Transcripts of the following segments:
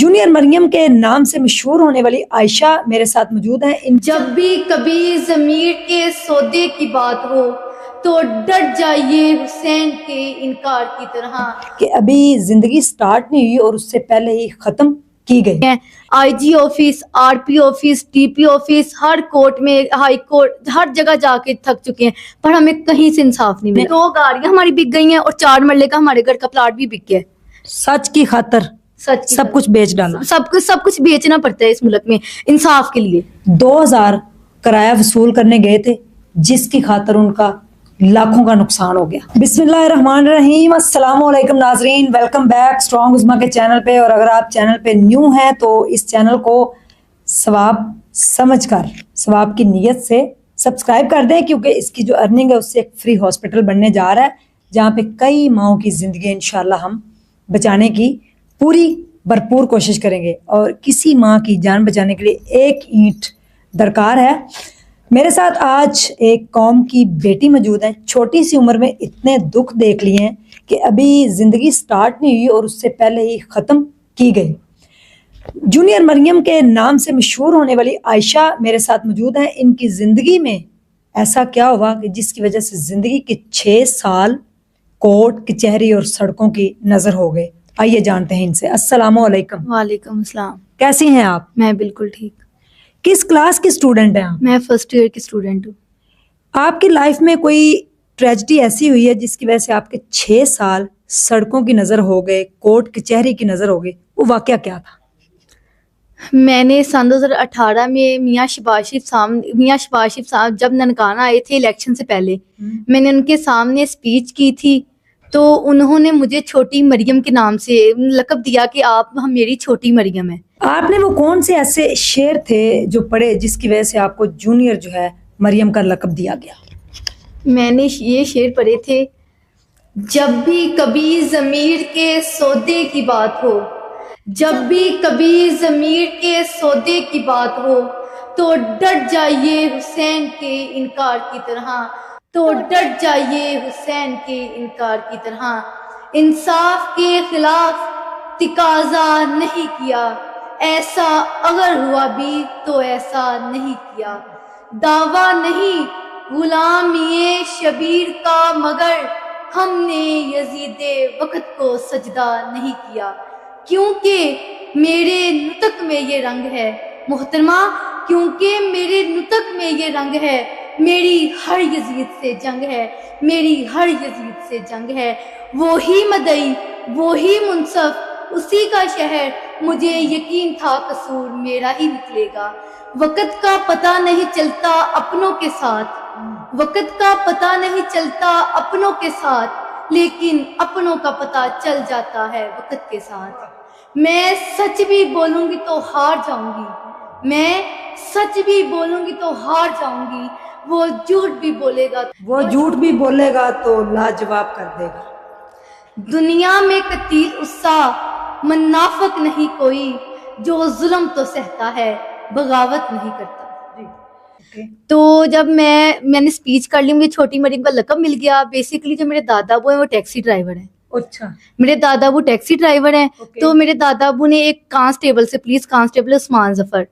Junior Maryam के नाम से मशहूर होने वाली आयशा मेरे साथ मौजूद हैं। जब भी कभी ज़मीर के सौदे की बात हो तो डट जाइए हुसैन के इनकार की तरह कि अभी जिंदगी स्टार्ट नहीं हुई और उससे पहले ही खत्म की गई। IG office, RP office, TP office, हर कोर्ट में, हाई कोर्ट, हर जगह जाके थक चुके हैं, पर हमें कहीं से इंसाफ नहीं मिला। 2 गाड़ियां हमारी बिक गई हैं और 4 मरले का हमारे घर का प्लाट भी बिक गया है। सच की खातर सच सब कुछ बेच डाला। सब कुछ बेचना पड़ता है इस मुल्क में इंसाफ के लिए। 2000 किराया वसूल करने गए थे जिसकी खातर उनका लाखों का नुकसान हो गया। बिस्मिल्लाहिर्रहमानिर्रहीम, अस्सलाम वालेकुम नाजरीन, वेलकम बैक स्ट्रॉन्ग उज़्मा के चैनल पे। और अगर आप चैनल पे न्यू हैं तो इस चैनल को सवाब समझकर, सवाब की नीयत से सब्सक्राइब कर दें, क्योंकि इसकी जो अर्निंग है उससे एक फ्री हॉस्पिटल बनने जा रहा है, जहाँ पे कई माओं की ज़िंदगी इंशाल्लाह हम बचाने की पूरी भरपूर कोशिश करेंगे। और किसी माँ की जान बचाने के लिए एक ईंट दरकार है। मेरे साथ आज एक कौम की बेटी मौजूद है। छोटी सी उम्र में इतने दुख देख लिए हैं कि अभी ज़िंदगी स्टार्ट नहीं हुई और उससे पहले ही ख़त्म की गई। जूनियर मरियम के नाम से मशहूर होने वाली आयशा मेरे साथ मौजूद हैं। इनकी ज़िंदगी में ऐसा क्या हुआ कि जिसकी वजह से ज़िंदगी के 6 साल कोर्ट कचहरी और सड़कों की नज़र हो गए। आइए जानते हैं इनसे। अस्सलाम वालेकुम। वालेकुम अस्सलाम। कैसी हैं आप? मैं बिल्कुल ठीक। किस क्लास की स्टूडेंट हैं आप? मैं फर्स्ट ईयर की स्टूडेंट हूँ। आपकी लाइफ में कोई ट्रेजेडी ऐसी हुई है जिसकी वजह से आपके 6 साल सड़कों की नज़र हो गए, कोर्ट कचहरी की नज़र हो गई? वो वाकया क्या था? मैंने सन 2018 में मियाँ शहबाज शरीफ साहब जब ननकाना आए थे इलेक्शन से पहले, मैंने उनके सामने स्पीच की थी, तो उन्होंने मुझे छोटी मरियम के नाम से लक़ब दिया कि आप मेरी छोटी मरियम है। आपने वो कौन से ऐसे शेर थे जो पढ़े जिसकी वजह से आपको जूनियर जो है मरियम का लक़ब दिया गया? मैंने ये शेर पढ़े थे, जब भी कभी ज़मीर के सौदे की बात हो, जब भी कभी ज़मीर के सौदे की बात हो तो डट जाइए हुसैन के इनकार की तरह, तो डट जाइए हुसैन के इनकार की तरह। इंसाफ के खिलाफ तकाज़ा नहीं किया, ऐसा अगर हुआ भी तो ऐसा नहीं किया। दावा नहीं गुलामी शबीर का, मगर हमने यजीदे वक्त को सजदा नहीं किया, क्योंकि मेरे नुतक में ये रंग है मोहतरमा, क्योंकि मेरे नुतक में ये रंग है। मेरी हर यजीद से जंग है, मेरी हर यजीद से जंग है। वो ही मदई, वो ही मुनसफ, उसी का शहर, मुझे यकीन था कसूर मेरा ही निकलेगा। वक़्त का पता नहीं चलता अपनों के साथ, वक़्त का पता नहीं चलता अपनों के साथ, लेकिन अपनों का पता चल जाता है वक़्त के साथ। मैं सच भी बोलूँगी तो हार जाऊँगी, मैं सच भी बोलूँगी तो हार जाऊँगी। वो झूठ भी बोलेगा, वो झूठ भी बोलेगा तो लाजवाब कर देगा। दुनिया में कतील उस्सा मुनाफिक नहीं कोई, जो जुल्म तो सहता है बगावत नहीं करता। तो जब मैंने स्पीच कर ली, मुझे छोटी मरियम का लक़ब मिल गया। बेसिकली जो मेरे दादा वो है वो टैक्सी ड्राइवर है। अच्छा। मेरे दादा वो टैक्सी ड्राइवर हैं। तो मेरे दादा अबू ने एक कांस्टेबल से, पुलिस कांस्टेबल उस्मान जफर,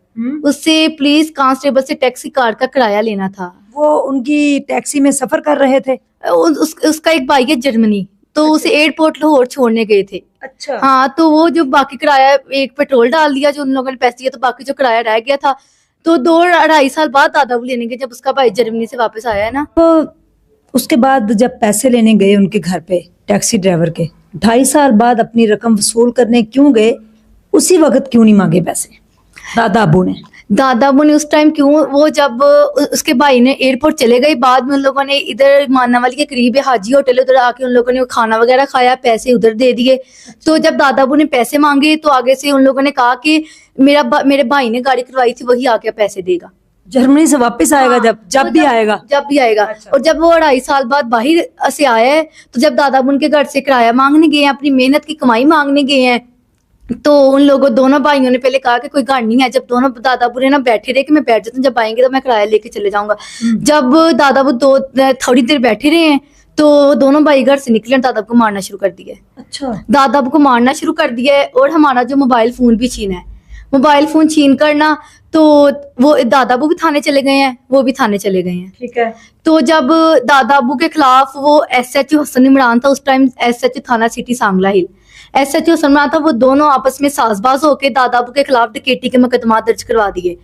उससे पुलिस कांस्टेबल से टैक्सी कार का किराया लेना था। वो उनकी टैक्सी में सफर कर रहे थे। उसका एक भाई है जर्मनी, तो उसे एयरपोर्ट लाहौर छोड़ने गए थे। अच्छा। हाँ, तो वो जो बाकी किराया, एक पेट्रोल डाल दिया जो उन लोगों ने पैसे दिया, तो बाकी जो किराया रह गया था, तो 2-2.5 साल बाद दादा वो लेने गए जब उसका भाई जर्मनी से वापस आया है ना। तो उसके बाद जब पैसे लेने गए उनके घर पे टैक्सी ड्राइवर के, 2.5 साल बाद अपनी रकम वसूल करने क्यों गए? उसी वक्त क्यों नहीं मांगे पैसे दादा अबू ने? दादा अबू ने उस टाइम क्यों, वो जब उसके भाई ने एयरपोर्ट चले गए, बाद में उन लोगों ने इधर मानावाली के करीब हाजी होटल, उधर आके उन लोगों ने खाना वगैरह खाया, पैसे उधर दे दिए। तो जब दादा अबू ने पैसे मांगे तो आगे से उन लोगों ने कहा कि मेरे भाई ने गाड़ी करवाई थी, वही आके पैसे देगा। जर्मनी से वापस आएगा? हाँ, जब भी आएगा। अच्छा। और जब वो 2.5 साल बाद बाहर से आया है, तो जब दादा अबू उनके घर से किराया मांगने गए हैं, अपनी मेहनत की कमाई मांगने गए हैं, तो उन लोगों दोनों भाइयों ने पहले कहा कि कोई घर नहीं है। जब दोनों दादा अबू ने ना बैठे रहे कि मैं बैठ जाता हूँ, जब आएंगे तो मैं किराया लेके चले जाऊंगा। जब दादा अबू थोड़ी देर बैठे रहे हैं, تو دونوں بھائی گھر سے نکلے اور دادا ابو کو مارنا شروع کر دیا ہے. اچھا. دادا ابو کو مارنا شروع کر دیا ہے اور ہمارا جو موبائل فون بھی چھینا ہے. موبائل فون چھین کرنا تو وہ دادا ابو بھی تھانے چلے گئے ہیں, وہ بھی تھانے چلے گئے ہیں. ٹھیک ہے. تو جب دادا ابو کے خلاف وہ ایس ایچ او حسن عمران تھا, اس ٹائم ایس ایچ او تھانہ سٹی سانگلہ ہل, ایس ایچ او حسن عمران تھا, وہ دونوں آپس میں ساز باز ہو کے دادا ابو کے خلاف ڈکیٹی کے مقدمات درج کروا دیے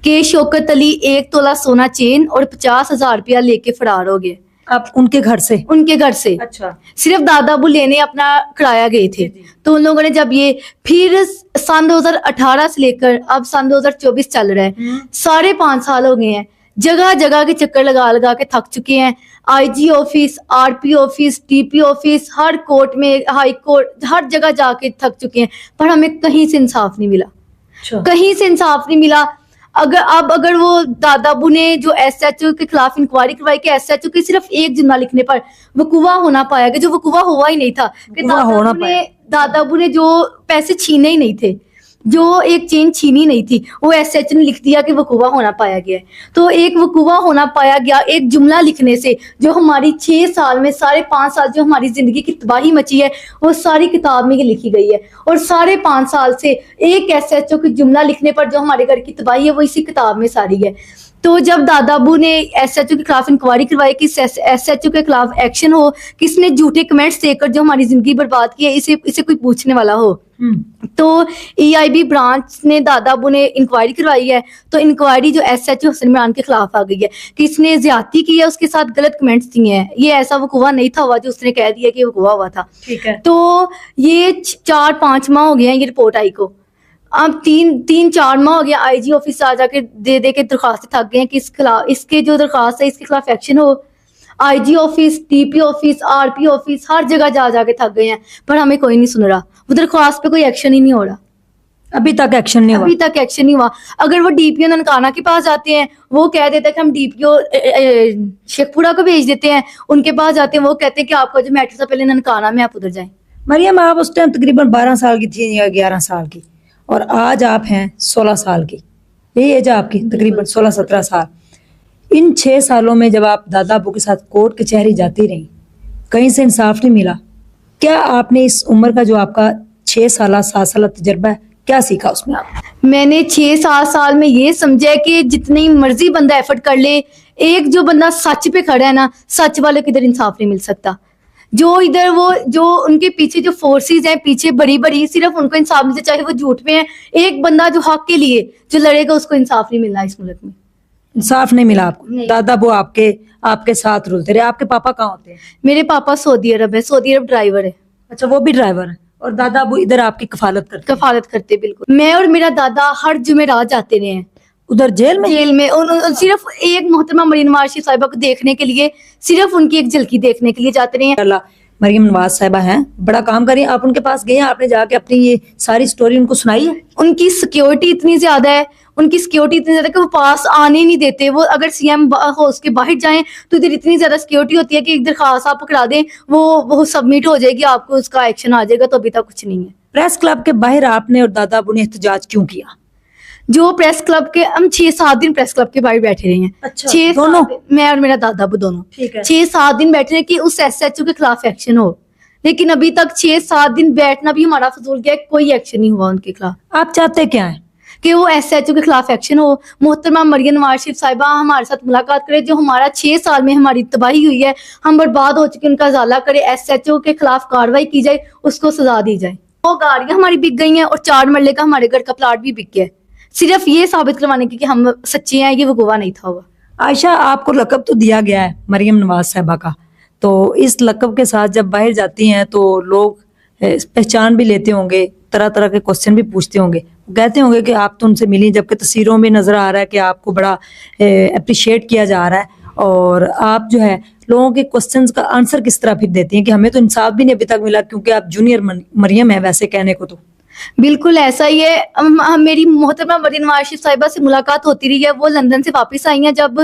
کہ شوکت علی 1 تولہ سونا چین اور 50,000 روپیہ لے کے فرار ہو گئے. اب ان کے گھر سے؟ ان کے گھر سے. اچھا. صرف دادا ابو لینے اپنا کرایا گئے تھے. تو ان لوگوں نے جب یہ پھر سن 2018 سے لے کر اب سن 2024 چل رہا ہے, 5.5 سال ہو گئے ہیں, جگہ جگہ کے چکر لگا لگا کے تھک چکے ہیں. I G office, R P office, T P office, ہر کورٹ میں, ہائی کورٹ, ہر جگہ جا کے تھک چکے ہیں, پر ہمیں کہیں سے انصاف نہیں ملا. کہیں سے انصاف نہیں ملا. اگر وہ دادا ابو نے جو ایس ایچ او کے خلاف انکوائری کروائی کہ ایس ایچ او کے صرف ایک جملہ لکھنے پر وقوع ہونا پایا گیا, جو وقوع ہوا ہی نہیں تھا, کہ دادا ابو نے جو پیسے چھینے ہی نہیں تھے, جو ایک چین چھینی نہیں تھی, وہ ایس ایچ او نے لکھ دیا کہ وقوع ہونا پایا گیا ہے. تو ایک وقوع ہونا پایا گیا ایک جملہ لکھنے سے جو ہماری 6 سال میں 5.5 سال جو ہماری زندگی کی تباہی مچی ہے وہ ساری کتاب میں یہ لکھی گئی ہے. اور 5.5 سال سے ایک ایس ایچ او کی جملہ لکھنے پر جو ہمارے گھر کی تباہی ہے وہ اسی کتاب میں ساری ہے. تو جب دادا ابو نے ایس ایچ او کے خلاف انکوائری کروائی کہ ایس ایچ او کے خلاف ایکشن ہو, کس نے جھوٹے کمنٹس دے کر جو ہماری زندگی برباد کی ہے اسے کوئی پوچھنے والا ہو, تو ای آئی بی برانچ نے دادا ابو نے انکوائری کروائی ہے. تو انکوائری جو ایس ایچ او حسن عمران کے خلاف آ گئی ہے کہ اس نے زیادتی کی ہے, اس کے ساتھ غلط کمنٹس دیے ہیں, یہ ایسا وقوع نہیں تھا ہوا جو اس نے کہہ دیا کہ وقوع ہوا تھا. تو یہ 4-5 ماہ ہو گئے ہیں یہ رپورٹ آئی کو, اب 3-4 ماہ ہو گیا آئی جی آفس آ جا کے دے کے درخواستیں تھک گئے ہیں کہ اس کے جو درخواست ہے اس کے خلاف ایکشن ہو. I G office, T P office, R P office, ہر جگہ جا کے تھک گئے ہیں, پر ہمیں کوئی نہیں سن رہا. وہ درخواست پہ کوئی ایکشن ہی نہیں ہو رہا, ابھی تک ایکشن نہیں ہوا. ابھی تک ایکشن نہیں ہوا. اگر وہ ڈی پی او ننکانہ کے پاس جاتے ہیں, وہ کہہ دیتا ہے کہ ہم ڈی پی او شیخ پورہ کو بھیج دیتے ہیں, ان کے پاس جاتے ہیں, وہ کہتے ہیں کہ آپ کا جو میٹر تھا پہلے ننکانہ میں, آپ ادھر جائیں. مریم, آپ اس ٹائم تقریباً 12 سال کی تھی یا 11 سال کی, اور آج آپ ہیں 16 سال کی, یہی ایج آپ کی تقریباً 16-17 سال. ان 6 سالوں میں جب آپ دادا ابو کے ساتھ کورٹ کچہری جاتی رہیں, کہیں سے انصاف نہیں ملا, کیا آپ نے اس عمر کا جو آپ کا 6 سالہ 7 سالہ تجربہ ہے, کیا سیکھا اس میں آپ؟ میں نے 6-7 سال میں یہ سمجھا ہے کہ جتنی مرضی بندہ ایفرٹ کر لے, ایک جو بندہ سچ پہ کھڑا ہے نا, سچ والے کو ادھر انصاف نہیں مل سکتا. جو ادھر وہ جو ان کے پیچھے جو فورسز ہیں پیچھے بڑی صرف ان کو انصاف ملتا, چاہے وہ جھوٹ میں ہیں. ایک بندہ جو حق کے لیے جو لڑے گا اس کو انصاف نہیں ملنا اس ملک میں. انصاف نہیں ملا آپ کو؟ دادا ابو آپ کے ساتھ رلتے رہے. آپ کے پاپا کہاں ہوتے ہیں؟ میرے پاپا سعودی عرب ہے, سعودی عرب ڈرائیور ہے. اچھا, وہ بھی ڈرائیور ہے, اور دادا ابو ادھر آپ کی کفالت کرتے بالکل. میں اور میرا دادا ہر جمعرات جاتے رہے ہیں ادھر جیل میں. صرف ایک محترمہ مریم نواز شریف صاحبہ کو دیکھنے کے لیے, صرف ان کی ایک جھلکی دیکھنے کے لیے جاتے رہے ہیں. اللہ, مریم نواز صاحبہ ہیں, بڑا کام کر رہی ہیں. آپ ان کے پاس گئے ہیں, آپ نے جا کے اپنی یہ ساری سٹوری ان کو سنائی ہے؟ ان کی سیکیورٹی اتنی زیادہ ہے کہ وہ پاس آنے نہیں دیتے. وہ اگر سی ایم ہاؤس کے باہر جائیں تو ادھر اتنی زیادہ سیکیورٹی ہوتی ہے کہ ایک درخواست آپ پکڑا دیں وہ سبمٹ ہو جائے گی, آپ کو اس کا ایکشن آ جائے گا. تو ابھی تک کچھ نہیں ہے. پریس کلب کے باہر آپ نے اور دادا ابو نے احتجاج کیوں کیا؟ جو پریس کلب کے ہم 6-7 دن پریس کلب کے باہر بیٹھے رہے ہیں. اچھا, دونوں؟ میں اور میرا دادا ابو دونوں 6-7 دن بیٹھے رہے کہ اس ایس ایچ او کے خلاف ایکشن ہو, لیکن ابھی تک 6-7 دن بیٹھنا بھی ہمارا فضول گیا, کوئی ایکشن نہیں ہوا ان کے خلاف. آپ چاہتے کیا ہیں؟ کہ وہ ایس ایچ او کے خلاف ایکشن ہو. محترمہ مریم نواز شریف صاحبہ ہمارے ساتھ ملاقات کرے, جو ہمارا 6 سال میں ہماری تباہی ہوئی ہے, ہم برباد ہو چکے, ان کا ازالہ کرے. ایس ایچ او کے خلاف کاروائی کی جائے, اس کو سزا دی جائے. 2 گاڑیاں ہماری بک گئی ہیں اور 4 مرلے کا ہمارے گھر کا پلاٹ بھی بک گیا ہے, صرف یہ ثابت کروانے کی کہ ہم سچے ہیں, یہ وقوع نہیں تھا ہوا. عائشہ, آپ کو لقب تو دیا گیا ہے مریم نواز صاحبہ کا, تو اس لقب کے ساتھ جب باہر جاتی ہیں تو لوگ پہچان بھی لیتے ہوں گے, طرح طرح کے کوسچن بھی پوچھتے ہوں گے, کہتے ہوں گے کہ آپ تو ان سے ملی, جبکہ تصویروں میں نظر آ رہا ہے کہ آپ کو بڑا اپریشیٹ کیا جا رہا ہے, اور آپ جو ہے لوگوں کے کوسچنز کا آنسر کس طرح پھر دیتی ہیں کہ ہمیں تو انصاف بھی نہیں ابھی تک ملا, کیونکہ آپ جونیئر مریم ہیں ویسے کہنے کو تو. بالکل ایسا ہی ہے. میری محترمہ مریم نواز شریف صاحبہ سے ملاقات ہوتی رہی ہے, وہ لندن سے واپس آئی ہیں جب,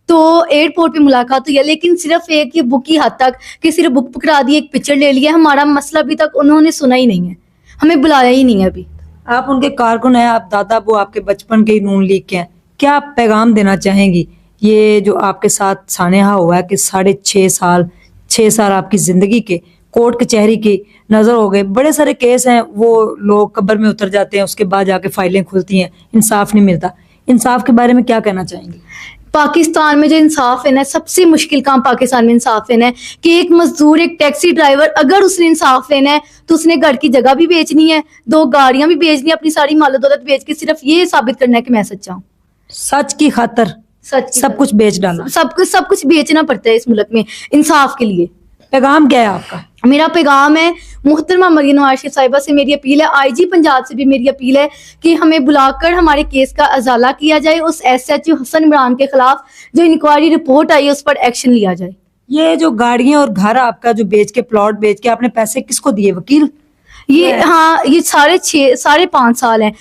تو ایئرپورٹ پہ ملاقات ہوئی ہے, لیکن صرف ایک یہ بک کی حد تک کہ صرف بک پکڑا دی, ایک پکچر لے لیا. ہمارا مسئلہ ابھی تک انہوں نے سنا ہی نہیں ہے, ہمیں بلایا ہی نہیں ہے ابھی. آپ ان کے کارکن ہیں, آپ دادا ابو آپ کے بچپن کے نون لیگ کے ہیں, کیا آپ پیغام دینا چاہیں گی یہ جو آپ کے ساتھ سانحہ ہوا ہے کہ 6.5 سال 6 साल आपकी जिंदगी के कोर्ट कचहरी की नजर हो गए, बड़े सारे केस हैं, वो लोग कब्र में उतर जाते हैं, उसके बाद जाके फाइलें खुलती हैं, इंसाफ नहीं मिलता। इंसाफ के बारे में क्या कहना चाहेंगे? पाकिस्तान में जो इंसाफ है ना, सबसे मुश्किल काम पाकिस्तान में इंसाफ लेना है कि एक मजदूर, एक टैक्सी ड्राइवर, अगर उसने इंसाफ लेना है तो उसने घर की जगह भी बेचनी है, 2 गाड़ियां भी बेचनी है, अपनी सारी माल दौलत बेच के सिर्फ ये साबित करना है कि मैं सच्चा हूँ। सच की खातर सच सब कुछ बेच डाला। सब कुछ बेचना पड़ता है इस मुल्क में इंसाफ के लिए। पैगाम क्या है आपका? मेरा पैगाम है, मुहतरमा मरीम नवाज शरीफ साहिबा से मेरी अपील है, आईजी पंजाब से भी मेरी अपील है कि हमें बुलाकर हमारे केस का अजाला किया जाए, उस SHO हसन इमरान के खिलाफ जो इंक्वायरी रिपोर्ट आई है उस पर एक्शन लिया जाए। ये जो गाड़ियां और घर आपका जो बेच के, प्लॉट बेच के आपने पैसे किसको दिए? वकील? ये हाँ, ये साढ़े 5 साल हैं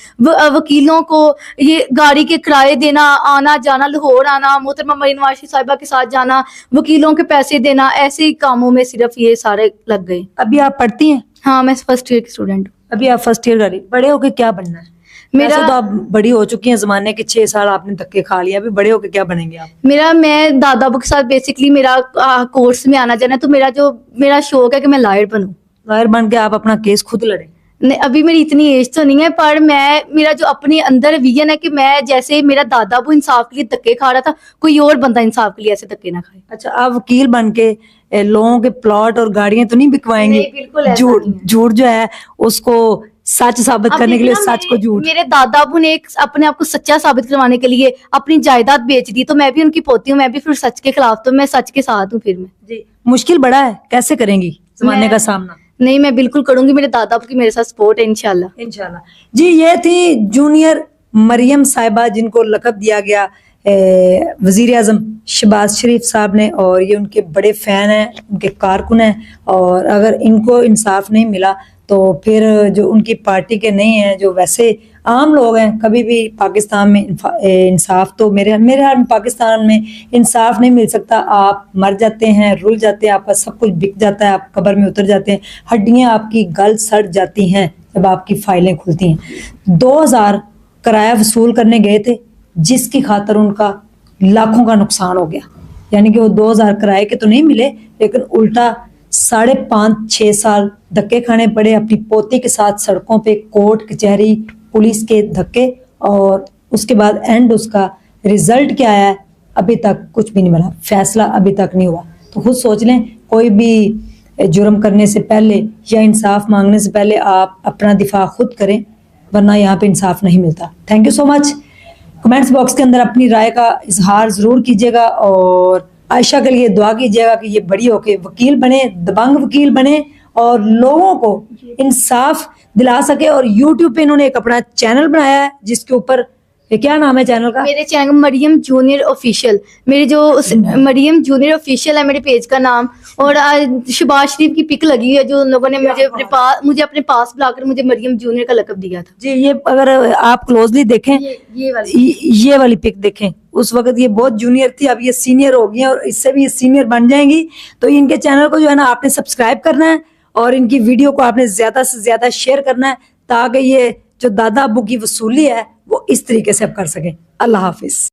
वकीलों को ये गाड़ी के किराए देना, आना जाना, लाहौर आना, मोहतरमा मरीम नवाज शरीफ साहिबा के साथ जाना, वकीलों के पैसे देना, ऐसे ही कामों में सिर्फ ये सारे लग गए। अभी आप पढ़ती हैं? हाँ, मैं फर्स्ट ईयर की स्टूडेंट हूँ। अभी आप फर्स्ट ईयर कर रही, बड़े होके क्या बनना है? मेरा तो आप बड़ी हो चुकी हैं, जमाने के 6 साल आपने धक्के खा लिया, अभी बड़े होके क्या बनेंगे आप? मैं दादा के साथ बेसिकली मेरा कोर्स में आना जाना है, तो मेरा शौक है कि मैं लॉयर बनूं। लॉयर बन के आप अपना केस खुद लड़ें? नहीं, अभी मेरी इतनी एज तो नहीं है, पर मेरा जो अपने अंदर विजन है कि मैं, जैसे मेरा दादा वो इंसाफ के लिए धक्के खा रहा था, कोई और बंदा इंसाफ के लिए ऐसे धक्के ना खाए। अच्छा, आप वकील बन के लोगों के प्लॉट और गाड़ियां तो नहीं बिकवाएंगे? नहीं, बिल्कुल ऐसा झूठ नहीं है। झूठ जो है उसको सच साबित करने के लिए सच को झूठ। मेरे दादा ने अपने आप को सच्चा साबित करवाने के लिए अपनी जायदाद बेच दी, तो मैं भी उनकी पोती हूँ, मैं भी फिर सच के खिलाफ, तो मैं सच के साथ हूँ। फिर मैं जी, मुश्किल बड़ा है, कैसे करेंगी जमाने का सामना? नहीं, मैं बिल्कुल करूंगी, मेरे दादा की मेरे साथ सपोर्ट है इंशाल्लाह। इंशाल्लाह। जी, ये थी जूनियर मरियम साहिबा, जिनको लक़ब दिया गया वज़ीर आज़म शहबाज शरीफ साहब ने, और ये उनके बड़े फ़ैन हैं, उनके कारकुन हैं, और अगर इनको इंसाफ नहीं मिला तो फिर जो उनकी पार्टी के नहीं हैं, जो वैसे आम लोग हैं, कभी भी पाकिस्तान में इंसाफ तो मेरे हाल में पाकिस्तान में इंसाफ नहीं मिल सकता। आप मर जाते हैं, रुल जाते हैं, आपका सब कुछ बिक जाता है, आप कब्र में उतर जाते हैं, हड्डियां आपकी गल सड़ जाती हैं जब आपकी फाइलें खुलती हैं। 2000 किराया वसूल करने गए थे, जिसकी खातर उनका लाखों का नुकसान हो गया। यानी कि वो 2000 किराए के तो नहीं मिले, लेकिन उल्टा 5.5-6 साल धक्के खाने पड़े अपनी पोती के साथ सड़कों पे, कोर्ट कचहरी पुलिस के धक्के, और उसके बाद एंड उसका रिजल्ट क्या आया अभी तक कुछ भी नहीं मिला, फैसला अभी तक नहीं हुआ। तो खुद सोच लें, कोई भी जुर्म करने से पहले या इंसाफ मांगने से पहले आप अपना दिफा खुद करें, वरना यहाँ पे इंसाफ नहीं मिलता। Thank you so much. Comments box के अंदर अपनी राय का इजहार ज़रूर कीजिएगा, और आयशा के लिए दुआ कीजिएगा कि ये बड़ी होके वकील बने, दबंग वकील बने, और लोगों को इंसाफ दिला सके। और यूट्यूब पे इन्होंने एक अपना चैनल बनाया है, जिसके ऊपर, ये क्या नाम है चैनल का? मेरे चैनल मरियम जूनियर ऑफिशियल, मेरे जो मरियम जूनियर ऑफिशियल है मेरे पेज का नाम, और शहबाज शरीफ की पिक लगी है, जो लोगों ने मुझे अपने पास बुलाकर मुझे मरियम जूनियर का लक़ब दिया था। जी, ये अगर आप क्लोजली देखें, ये वाली पिक देखें, उस वक्त ये बहुत जूनियर थी, अब ये सीनियर हो गई हैं, और इससे भी ये सीनियर बन जाएंगी। तो इनके चैनल को जो है ना आपने सब्सक्राइब करना है, और इनकी वीडियो को आपने ज्यादा से ज्यादा शेयर करना है, ताकि ये जो दादा अबू की वसूली है वो इस तरीके से आप कर सकें। अल्लाह हाफिज।